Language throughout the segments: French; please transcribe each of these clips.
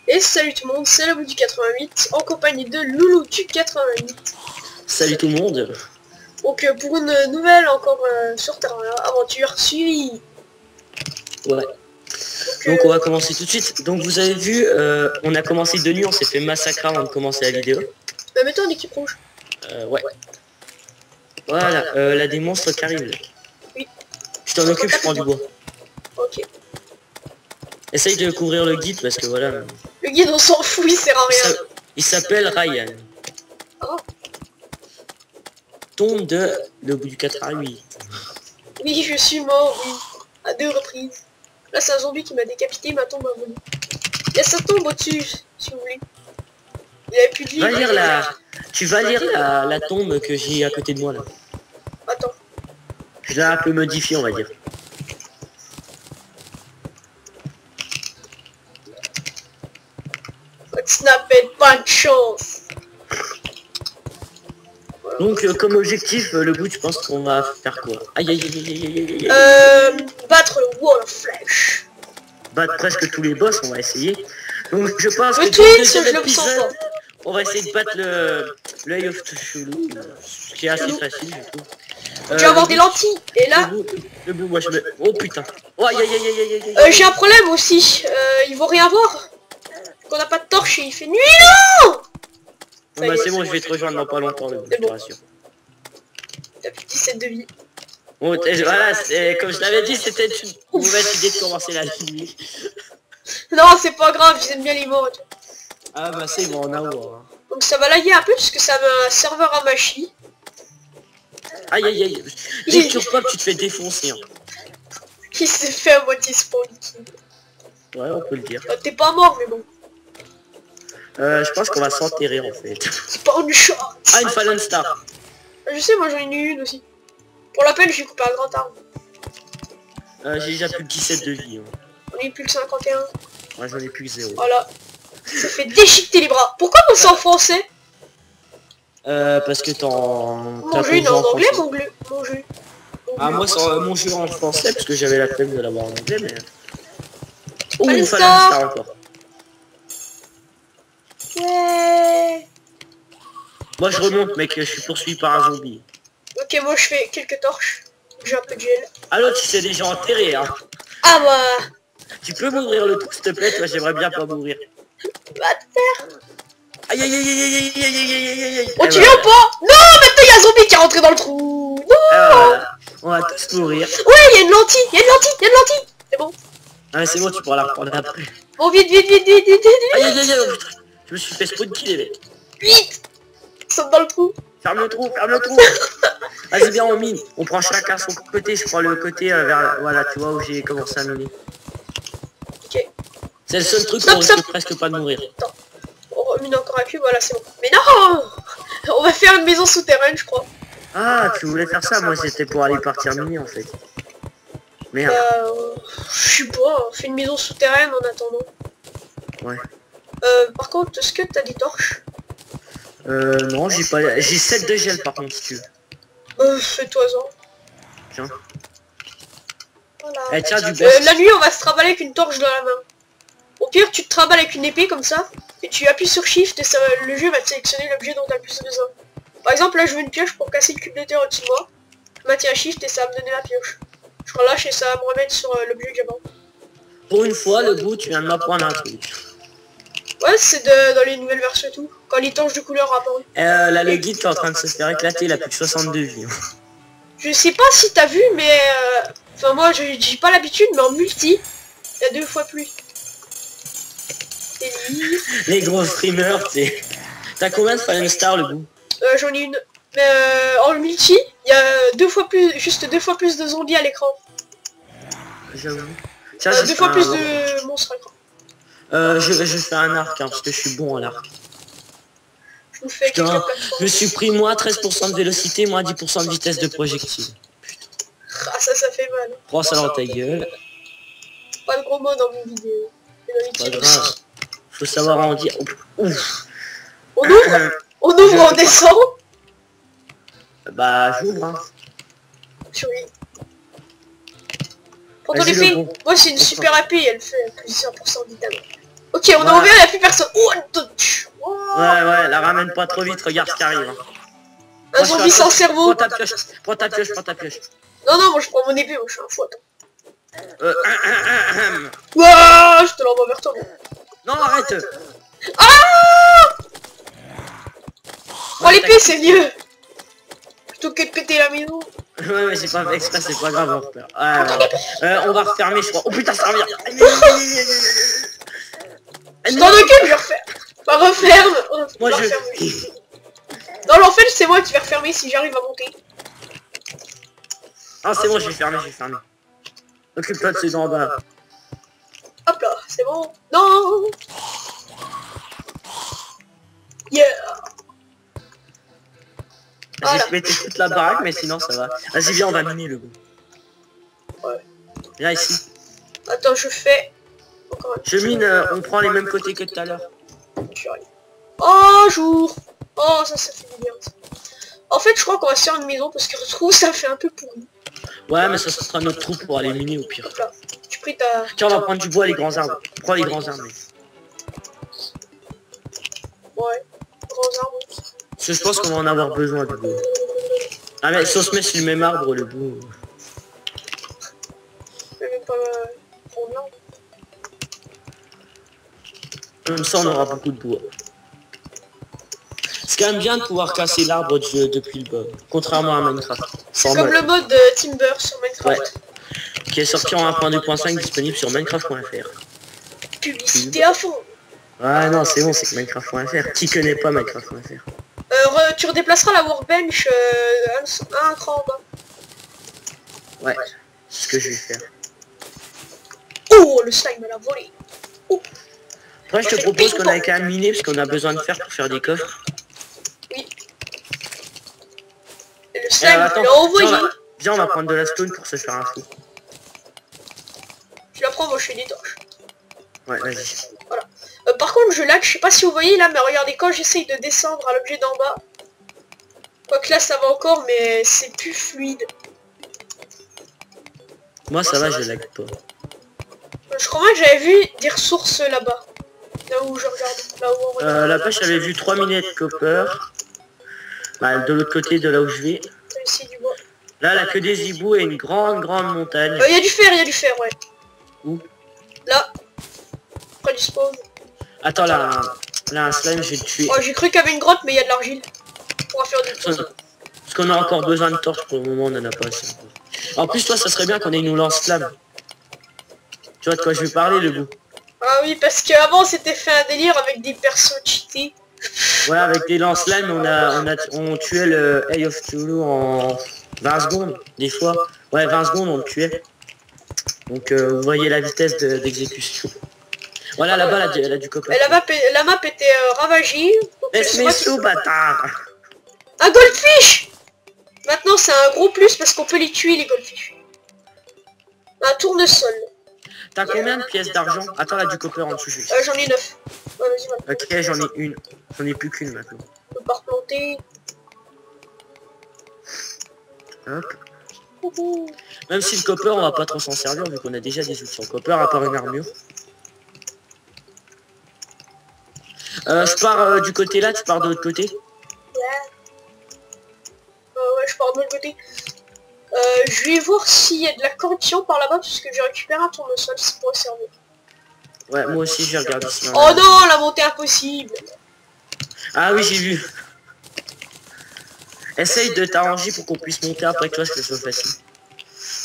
Et salut tout le monde, c'est la bout du 88 en compagnie de Loulou du 88. Salut tout le monde. Donc pour une nouvelle encore sur Terraria, aventure suivie. Ouais. Donc on va commencer tout de suite. Donc vous avez vu, on a commencé de nuit, on s'est fait massacrer avant de commencer la vidéo. Mettons en équipe rouge. Ouais. Voilà, là des monstres qui arrivent. Oui. Je t'en occupe, je prends du bois. Ok. Essaye de couvrir le guide parce que voilà. Le guide on s'en fout, il sert à rien. Il s'appelle Ryan. Oh. Tombe de le bout du 88. Oui, je suis mort, oui. À 2 reprises. Là c'est un zombie qui m'a décapité, ma tombe a volé. Il y a sa tombe au-dessus, si vous voulez. Il avait plus de vie. Va lire tu vas lire la tombe que j'ai à côté de moi là. Attends. Je l'ai un peu modifiée, on va dire. Snapette, pas de chance. Donc comme objectif, le bout, je pense qu'on va faire quoi? Aïe aïe aïe aïe aïe aïe. Battre le wall of flesh. Battre presque tous les boss, on va essayer. Donc je pense que Le dans le Twix, deuxième je le sens épisode, pas. on va essayer de battre le Eye of Cthulhu, ce qui est assez facile du coup. Tu vas avoir des lentilles. Et là, le bout, moi je me... Oh putain. Oh aïe aïe aïe aïe aïe aïe. j'ai un problème aussi. Ils vont rien voir. Qu'on n'a pas de torche et il fait nuit, non. Bon, bah c'est bon, je vais te rejoindre dans pas longtemps, le bout, je te rassure. T'as plus 17 de vie. Bon, voilà, comme je l'avais dit, c'était une mauvaise idée de commencer la nuit. Non, c'est pas grave, j'aime bien les mots. Ah bah c'est bon, on a voir. Donc ça va laguer un peu parce que ça a un serveur à Machi. Aïe aïe aïe. Dès que tu repop, tu te fais défoncer. Hein. Qui s'est fait à moitié spawn. Ouais, on peut le dire. T'es pas mort, mais bon. Je pense qu'on va s'enterrer en fait. Spawn shot. Ah, une Fallen Star. Je sais, moi j'en ai eu une aussi. Pour la peine, j'ai coupé un grand arbre. J'ai déjà plus de 17 de vie. Hein. On est plus que 51. Ouais, j'en ai plus que 0. Voilà. Ça fait déchiqueter les bras. Pourquoi on c'est en français? Parce que mon jeu il est en anglais, mon jeu. Ah, moi c'est mon jeu en français parce que j'avais la flemme de l'avoir en anglais, mais... Oh, Fallen une Fallen Star encore. Ouais. Moi je remonte, mec, je suis poursuivi par un zombie. Ok, moi je fais quelques torches. J'ai un peu de gel. Ah l'autre il s'est déjà enterré, hein. Ah bah... Tu peux m'ouvrir le trou s'il te plaît, toi j'aimerais bien pas mourir. Va te faire. Aïe aïe aïe aïe aïe aïe aïe aïe aïe aïe. Oh tu viens pas? Non, maintenant il y a un zombie qui est rentré dans le trou. Non. Voilà. On va tous mourir. Ouais, il y a une lentille, il y a une lentille, il y a une lentille. C'est bon. Ah mais c'est bon, tu pourras la reprendre après. Bon, vite, vite, vite, vite, vite, vite. Aïe aïe aïe aïe, putain. Je me suis fait spawn killer, mec. Vite. Saute dans le trou. Ferme le trou, ferme le trou. Vas-y, bien on mine. On prend chacun son côté, je prends le côté vers... Voilà, tu vois où j'ai commencé à miner. Ok. C'est le seul truc où on risque presque pas de mourir. Attends. On remine encore un cube, voilà, c'est bon. Mais non. On va faire une maison souterraine, je crois. Ah, tu voulais faire ça? Moi, c'était pour aller partir miner, en fait. Merde. Je sais pas, on fait une maison souterraine en attendant. Ouais. Par contre, est-ce que t'as des torches? Non, j'ai pas... J'ai 7 de gel, par contre, si tu veux. Fais-toi-en. Tiens. Voilà. Eh, tiens, du best. La nuit, on va se trimballer avec une torche dans la main. Au pire, tu te trimbales avec une épée comme ça, et tu appuies sur Shift et ça, le jeu va te sélectionner l'objet dont tu as le plus besoin. Par exemple, là, je veux une pioche pour casser le cube de terre au-dessus de moi. Je maintiens Shift et ça va me donner la pioche. Je relâche et ça va me remettre sur l'objet diamant. Pour une fois, le bout, tu viens de m'apprendre un truc. Ouais, c'est dans les nouvelles versions et tout. Quand les torches de couleur apparu. Là, le guide est en train de se faire éclater, il a plus que 62 vies. Je sais pas si t'as vu, mais... Enfin, moi, j'ai pas l'habitude, mais en multi, il y a 2 fois plus. Les gros streamers, t'es... T'as combien de Fallen Star, le bout? J'en ai une. Mais en multi, il y a 2 fois plus, juste 2 fois plus de zombies à l'écran. J'avoue. 2 fois plus de monstres à l'écran. Je fais un arc, hein, parce que je suis bon à l'arc. Je vous fais quelques plateformes. Je suis pris moi 13% de vélocité, moi 10% de vitesse de projectile. Ah ça fait mal. Prends ça dans ta gueule. Pas de gros mots dans mes vidéos. Pas grave. Faut savoir en dire. Ouf. On ouvre, on descend. Bah j'ouvre hein. Oui. Pour ton effet, moi c'est une super épée, elle fait plus de 100% de damage. Ok, on a ouvert, il n'y a plus personne. Ouais, la ramène pas trop vite, regarde ce qui arrive. Hein. Un zombie sans cerveau. Prends ta pioche. Non, moi je prends mon épée, moi je suis un fou, attends. Wouah, je te l'envoie vers toi. Non, arrête. Ah, oh, l'épée, c'est mieux. Plutôt que de péter la maison. Ouais, j'ai pas fait exprès, c'est pas grave. On va refermer, je crois. Oh putain, ça revient. Je t'en occupe, je refais. Bah, referme. Moi, je... Non, mais en fait, c'est moi qui vais refermer si j'arrive à monter. Ah, c'est bon, je vais fermer. Occupe-toi de ceux en bas. Hop là, c'est bon. Non. Yeah. J'ai pété toute la baraque, mais sinon ça va. Vas-y, viens, on va miner le goût. Ouais. Viens ici. Attends, je fais... Je mine, on prend les mêmes côtés que tout à l'heure. Oh, jour. Oh, ça fait du bien. En fait, je crois qu'on va se faire une maison parce que je trouve ça fait un peu pourri. Ouais, mais ça sera notre trou pour aller miner au pire. Là. Tu pris ta... Tiens, on va prendre du bois, les grands arbres. Prends les grands arbres. Ouais, grands arbres. Parce que je pense qu'on va en avoir besoin du bois. Ah, mais si on se met sur le même arbre, le bout... Même pas prendre l'arbre. Comme ça, on aura beaucoup de bois. C'est quand même bien de pouvoir casser l'arbre depuis le bas, contrairement à Minecraft. C'est comme le mode Timber sur Minecraft. Ouais. Qui est sorti en 1.2.5 disponible sur Minecraft.fr. Publicité à fond. Ouais, non, c'est bon, c'est que Minecraft.fr. Qui connaît pas Minecraft.fr? Tu redéplaceras la workbench un cran en bas. Ouais, c'est ce que je vais faire. Oh, le slime me l'a volé. Oh. Après, je te propose qu'on aille quand même miner, parce qu'on a besoin de fer pour faire des coffres. Oui. Et le slime me l'a envoyé. Viens, on va prendre de la stone pour se faire un fou. Tu la prends, moi je fais des torches. Ouais, vas-y. Voilà. Par contre, je lag, je sais pas si vous voyez là, mais regardez, quand j'essaye de descendre à l'objet d'en bas, quoique là ça va encore, mais c'est plus fluide. Moi ça va, je lag pas. Je crois que j'avais vu des ressources là-bas. Là où je regarde. Là où on regarde. Là-bas j'avais vu 3 minettes de copper. Bah, de l'autre côté de là où je vais. Ici, du bois. Là, là que des hiboux et une grande montagne. Il y a du fer, ouais. Où? Là. Près du spawn. Attends, là un slime, je vais le tuer. Oh, j'ai cru qu'il y avait une grotte, mais il y a de l'argile. On va faire du tout. Parce qu'on a encore besoin de torches, pour le moment on en a pas assez. En plus, toi, ça serait bien qu'on ait une lance-flamme. Tu vois de quoi je vais parler, le bout. Ah oui, parce qu'avant c'était fait un délire avec des persos cheatés. Ouais, avec des lance-flammes, on tuait le Eye of Cthulhu en 20 secondes, des fois. Ouais, 20 secondes, on le tuait. Donc, vous voyez la vitesse d'exécution. Voilà, là-bas, elle a du copain. La map était ravagée. Laisse-moi sous, bâtard. Un goldfish. Maintenant, c'est un gros plus parce qu'on peut les tuer, les goldfish. Un tournesol. T'as combien de pièces d'argent? Attends, là, du copper en dessous, juste. J'en ai 9. Ouais, vas-y, ok, j'en ai une. J'en ai plus qu'une, maintenant. On peut pas replanter. Hop. Même si le copper, on va pas trop s'en servir, vu qu'on a déjà des outils en copper, à part une armure. Je pars du côté là, tu pars de l'autre côté? Ouais, je pars de l'autre côté. Je vais voir s'il y a de la corruption par là-bas, parce que j'ai récupéré un tournesol, ça pourrait servir. Ouais, moi aussi, je vais regarder si... Oh non, la montée impossible. Ah oui, j'ai vu. Essaye de t'arranger pour qu'on puisse monter après que toi, je te soit facile.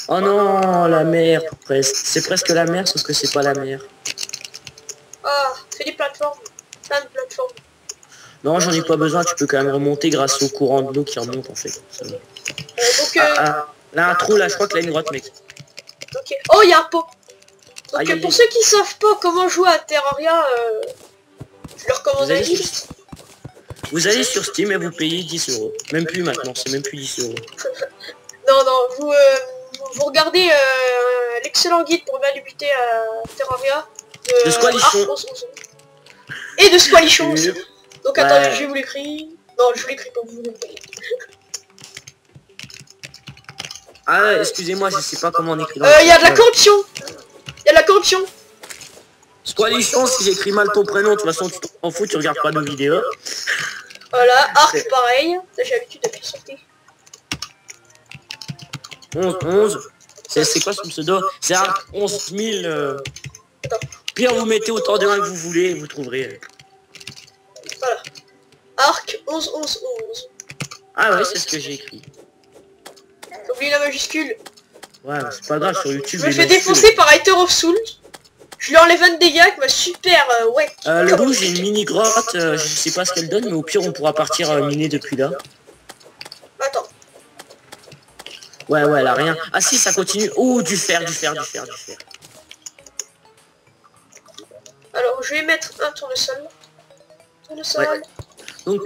Oh non, la mer, presque. C'est presque la mer, sauf que c'est pas la mer. Ah, fais des plateformes. Plein de plateformes. Non, j'en ai pas besoin, tu peux quand même remonter grâce au courant de l'eau qui remonte, en fait. Là, un trou, là, je crois que là, une grotte, mec. Ok. Oh, il y a un pot. Donc, pour ceux qui savent pas comment jouer à Terraria, je leur recommande un livre. Vous allez sur Steam et vous payez 10 €. Même plus maintenant, c'est même plus 10 €. Non, vous regardez l'excellent guide pour bien débuter à Terraria. De Squalichon. Et de Squalichon aussi. Donc attendez, je vais vous l'écrire. Non, je vous l'écris pas, vous l'écrivez. Ah, excusez-moi, je sais pas comment on écrit. Il y a de la corruption. Il y a de la corruption. Squalichon, si j'écris mal ton prénom, de toute façon tu t'en fous, tu regardes pas nos vidéos. Voilà, Arc pareil. J'ai l'habitude de faire sortir. 11. C'est quoi son pseudo? C'est Arc 11 000. Pire, vous mettez autant de 1 que vous voulez, vous trouverez. Voilà. Arc 11 11 11. Ah ouais, c'est ce que j'ai écrit. Oublie la majuscule. Ouais, c'est pas grave, sur YouTube. Je me fais défoncer par Hater of Souls. Je lui enlève un de dégâts avec ma super ouais. Le rouge, j'ai une mini grotte, je sais pas ce qu'elle donne, mais au pire on pourra partir miner depuis là. Attends. Ouais, elle a rien. Ah si, ça continue. Oh, du fer. Alors, je vais mettre un tournesol. Ouais. Donc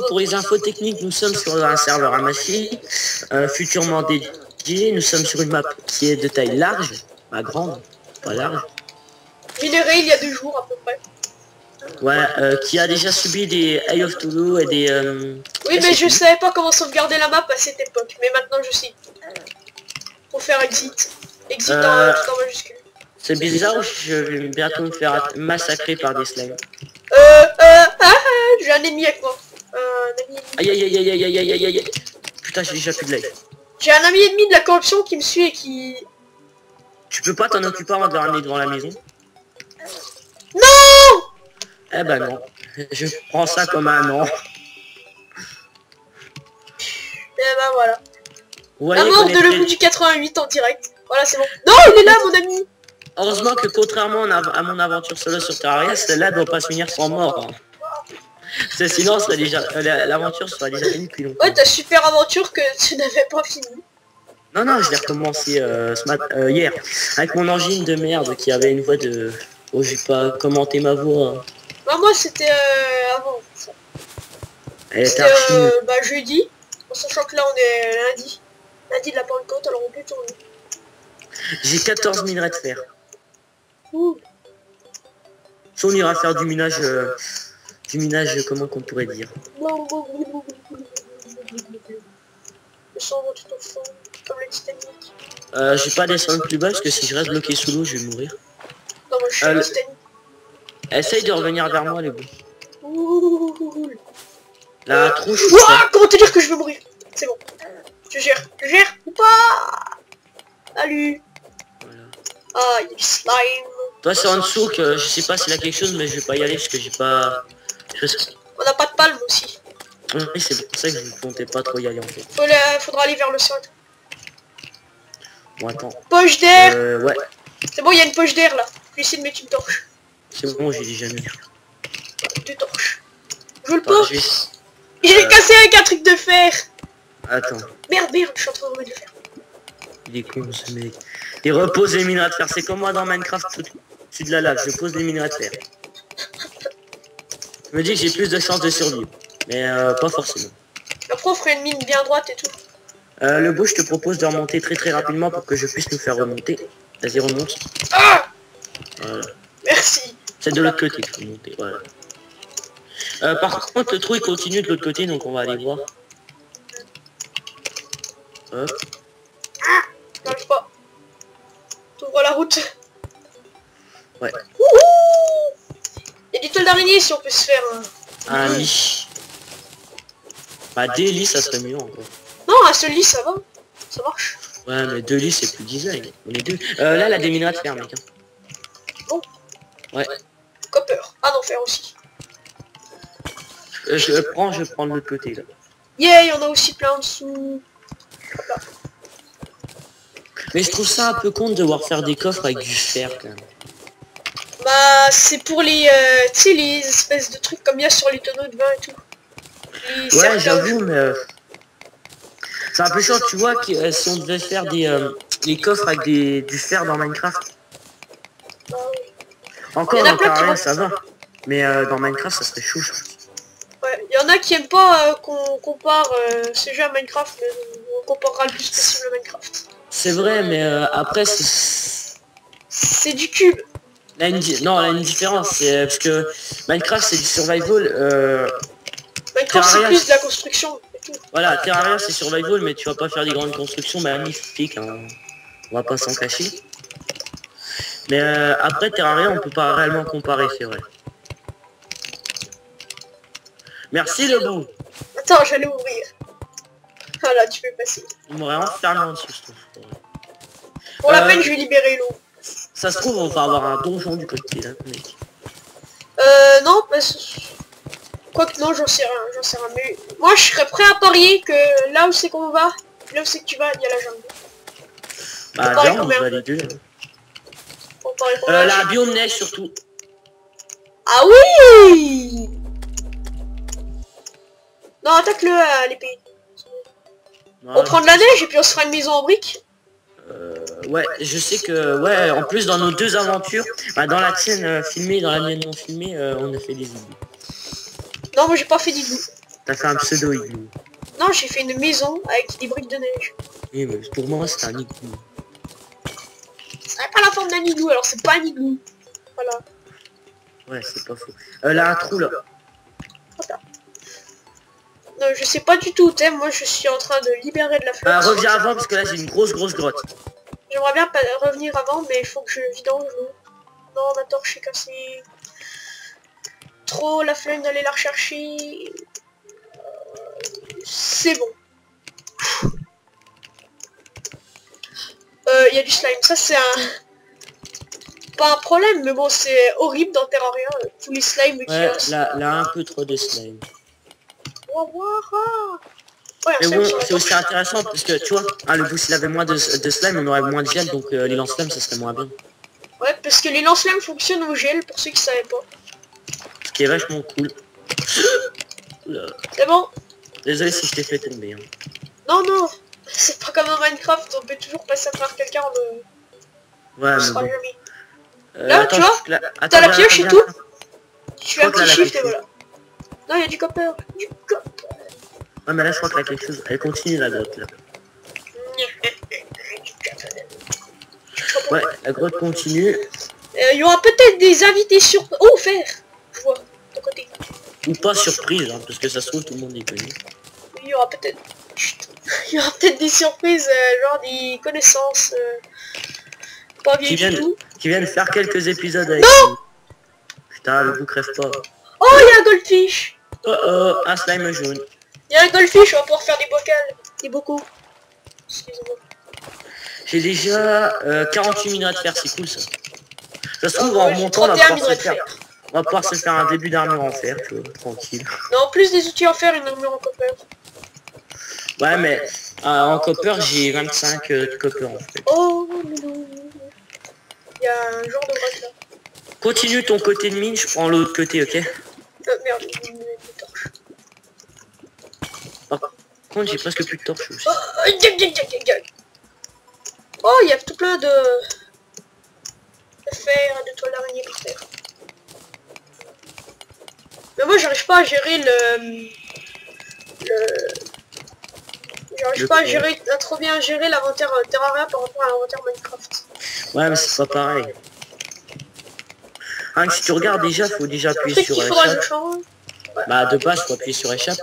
pour les infos techniques, nous sommes sur un serveur à machine, futurement dédié. Nous sommes sur une map qui est de taille large, pas grande, pas large. Minéré il y a 2 jours à peu près. Ouais, qui a déjà subi des Eye of Toulouse et des... Oui, mais je savais pas comment sauvegarder la map à cette époque, mais maintenant je sais. Faut faire exit. Exit tout en majuscule. C'est bizarre, je vais bientôt me faire massacrer par des slimes. J'ai un ennemi avec moi. Un ami ennemi. Aïe. Putain, j'ai déjà plus de life. J'ai un ami ennemi de la corruption qui me suit et qui... Tu peux pas t'en occuper avant de le ramener devant la maison? Non! Eh ben non. Je prends ça comme un non. Et ben voilà. Ouais, la mort de le bout du 88 en direct. Voilà, c'est bon. Non, il est là, mon ami. Heureusement que contrairement à mon aventure solo sur Terraria, celle-là doit pas se finir sans mort. Hein. Sinon, l'aventure serait déjà finie depuis longtemps. Ouais, ta super aventure que tu n'avais pas fini. Non, je l'ai recommencé hier. Avec mon engine de merde qui avait une voix de... Oh, j'ai pas commenté ma voix. Hein. Bah moi, c'était avant. C'était jeudi. En sachant que là, on est lundi. Lundi de la Pentecôte, alors on peut tourner. J'ai 14 000 raies de fer. Ouh. Si on ira faire du minage, comment qu'on pourrait dire. Le sang va tout au fond, comme le Titanic. Je vais pas descendre plus bas parce que si je reste bloqué sous l'eau, je vais mourir. Non, moi je suis le Titanic. Essaye de revenir vers moi, les bouts. Ouh. La trouche. Ouah, comment te dire que je vais mourir? C'est bon. Je gère ou pas? Salut. Voilà. Ah, il y a du slime. Toi c'est en dessous que je sais pas s'il a quelque chose, mais je vais pas y aller parce que j'ai pas... On n'a pas de palme aussi. Oui, c'est pour ça que je ne comptais pas trop y aller en fait. Faudra aller vers le centre. Bon attends. Poche d'air. Ouais. C'est bon, il y a une poche d'air là. Je vais essayer de mettre une torche. C'est bon, j'ai déjà mis. 2 torches. Je le peux. Je l'ai cassé avec un truc de fer. Attends. Merde, je suis en train de remettre le fer. Il est con ce mec. Il repose les minerais de fer. C'est comme moi dans Minecraft au-dessus de la lave. Je pose les minerais de fer. Je me dis que j'ai plus de chances de survivre. Mais pas forcément. Après on ferait une mine bien droite et tout. Le beau, je te propose de remonter très rapidement pour que je puisse nous faire remonter. Vas-y, remonte. Ah, voilà. merci. C'est de l'autre côté qu'il faut monter, voilà. Par contre, le trou il continue de l'autre côté, donc on va aller voir. Hop. J'arrive pas. T'ouvres la route. Ouais. Il y a du toile d'araignée si on peut se faire un lit. Bah des lits ça serait mieux encore. Non, un seul lit ça va. Ça marche. Ouais mais 2 lits c'est plus design. On est 2. Là la déminerie de fer mec. Bon. Ouais. Copper. Ah non, fer aussi. Je prends de l'autre côté là. Yeah, il y en a aussi plein en dessous. Hop là. Mais je trouve ça un peu con de devoir faire des coffres avec du fer quand même. Bah c'est pour les tu sais les espèces de trucs comme il y a sur les tonneaux de vin et tout. Ouais j'avoue mais c'est un peu chiant tu vois que si on devait faire des coffres avec du fer dans Minecraft. Bah, oui. Encore dans Terraria ça va. Mais dans Minecraft ça serait chaud je pense. Ouais, il y en a qui aiment pas qu'on compare ces jeux à Minecraft, mais on comparera le plus possible à Minecraft. C'est vrai mais après c'est du cube. Là, non, là, une différence, c'est parce que Minecraft c'est du survival. Minecraft c'est plus de la construction. Et tout. Voilà, Terraria c'est survival, mais tu vas pas faire des grandes constructions magnifiques, hein. On va pas s'en cacher. Mais après Terraria, on peut pas réellement comparer, c'est vrai. Merci le bon. Attends, j'allais ouvrir. Voilà, tu peux passer. Il m'aurait enfermé en dessous, je trouve. Pour la peine, je vais libérer l'eau. Ça se trouve, on va avoir un donjon du côté, là, mec. Non, parce que... Quoique non, j'en sais rien, mais... Moi, je serais prêt à parier que là où c'est qu'on va, là où c'est que tu vas, il y a la jungle. Bah, viens, on va les deux. La biome neige, surtout. Ah oui! Non, attaque-le à l'épée. On prend de la neige et puis on se fera une maison en briques. Ouais, je sais que, ouais, en plus dans nos deux aventures, bah, dans la tienne filmée, dans la mienne non filmée, on a fait des igloos. Non, moi j'ai pas fait d'igloo. T'as fait un pseudo igloo. Non, j'ai fait une maison avec des briques de neige. Oui, mais pour moi c'est un igloo. Ça n'a pas la forme d'un igloo, alors c'est pas un igloo. Voilà. Ouais, c'est pas faux. Là, un trou là. Voilà. Non, je sais pas du tout où t'es, moi je suis en train de libérer de la flotte. Reviens avant parce que là j'ai une grosse grotte. J'aimerais bien revenir avant, mais il faut que je vidange l'eau. Non, ma torche est cassée. Trop la flemme d'aller la rechercher. C'est bon. Il y a du slime, ça c'est un... Pas un problème, mais bon, c'est horrible dans Terraria, tous les slimes qui... Ouais, là un peu trop de slime. Ouais, mais bon, c'est aussi intéressant parce que tu vois, le bout s'il avait moins de slime, on aurait moins de gel, donc les lance-flammes ça serait moins bien. Ouais, parce que les lance-flammes fonctionnent au gel, pour ceux qui savaient pas. Ce qui est vachement cool. C'est bon. Désolé si je t'ai fait tomber. Hein. Non, non, c'est pas comme dans Minecraft, on peut toujours passer à travers quelqu'un, Ouais, mais sera bon. jamais. Là, attends, tu vois, t'as la pioche et tout. Tu fais un petit shift et voilà. Non, il y a du copper. Du copper. Ouais, mais là, je crois qu'il y a quelque chose. Elle continue la grotte, là. Ouais, la grotte continue. Il y aura peut-être des invités sur... Oh, fer. Je vois, de côté. Ou pas surprise, hein, parce que ça se trouve, tout le monde est connu. Il y aura peut-être... Il y aura peut-être des surprises, genre des connaissances... pas bien du tout. Qui viennent faire quelques épisodes avec nous. Putain, le bouc crève pas. Oh, il y a un goldfish. Oh, un slime jaune. Il y a un goldfish, on va pouvoir faire des bocals. Des bocaux. Excusez-moi. J'ai déjà 48 minerais de fer, c'est cool ça. Ça se trouve en montant, on va pouvoir se faire un début d'armure en fer, tu vois, tranquille. Non, en plus des outils en fer, une armure en copper. Ouais, mais en copper, j'ai 25 copper en fait. Oh, non. Il y a un genre de grotte là. Continue ton côté de mine, je prends l'autre côté, ok? Merde, une torche. Par contre, j'ai presque plus de torches aussi. Oh, il y a tout plein de fer, de toiles d'araignée par terre. Mais moi, j'arrive pas à gérer j'arrive pas à gérer, à trop bien gérer l'inventaire Terraria par rapport à l'inventaire Minecraft. Ouais, mais c'est pas pareil. Hein, si tu regardes déjà, faut déjà appuyer sur échappe. Ouais. Bah de base, faut appuyer sur échappe.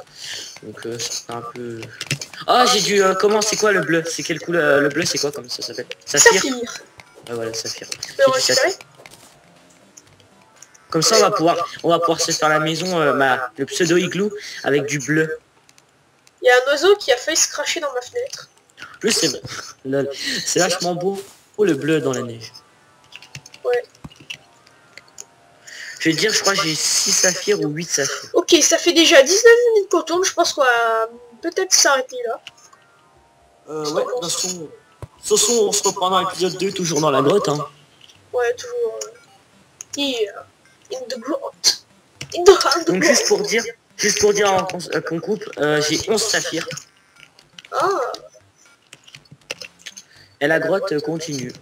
Donc c'est un peu... Ah, j'ai dû... comment, c'est quoi le bleu? C'est quelle couleur? Le bleu, c'est quoi comme ça s'appelle? Saphir. Ouais, voilà, saphir. Tu peux le récupérer? Comme ça, on va pouvoir se faire la maison, le pseudo igloo avec du bleu. Il y a un oiseau qui a failli se cracher dans ma fenêtre. Plus c'est vachement beau, le bleu dans la neige. Ouais. Je vais te dire, je crois que j'ai 6 saphirs ou 8 saphirs. Ok, ça fait déjà 19 minutes qu'on tourne, je pense qu'on va peut-être s'arrêter là. Ouais, de toute façon, on se reprend dans l'épisode 2, toujours dans la grotte. Hein. Ouais, toujours... Here, in the grotte. In the donc juste pour dire qu'on coupe, j'ai 11 saphirs. Ah. Et la grotte continue.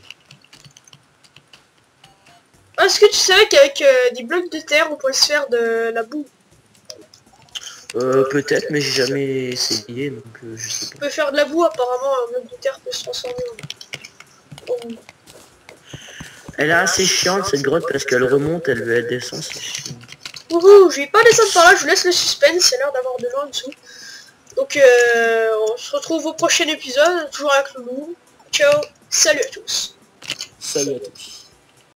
Est-ce que tu savais qu'avec des blocs de terre, on pourrait se faire de la boue? Peut-être, mais j'ai jamais essayé, donc je sais pas. On peut faire de la boue, apparemment, un bloc de terre peut se transformer en boue. Elle est assez chiante cette grotte parce qu'elle remonte, elle descend, c'est chiant. Ouhou, je vais pas descendre par là, je vous laisse le suspense, il a l'air d'avoir de l'eau en dessous. Donc on se retrouve au prochain épisode, toujours avec le loup. Ciao, salut à tous. Salut à tous.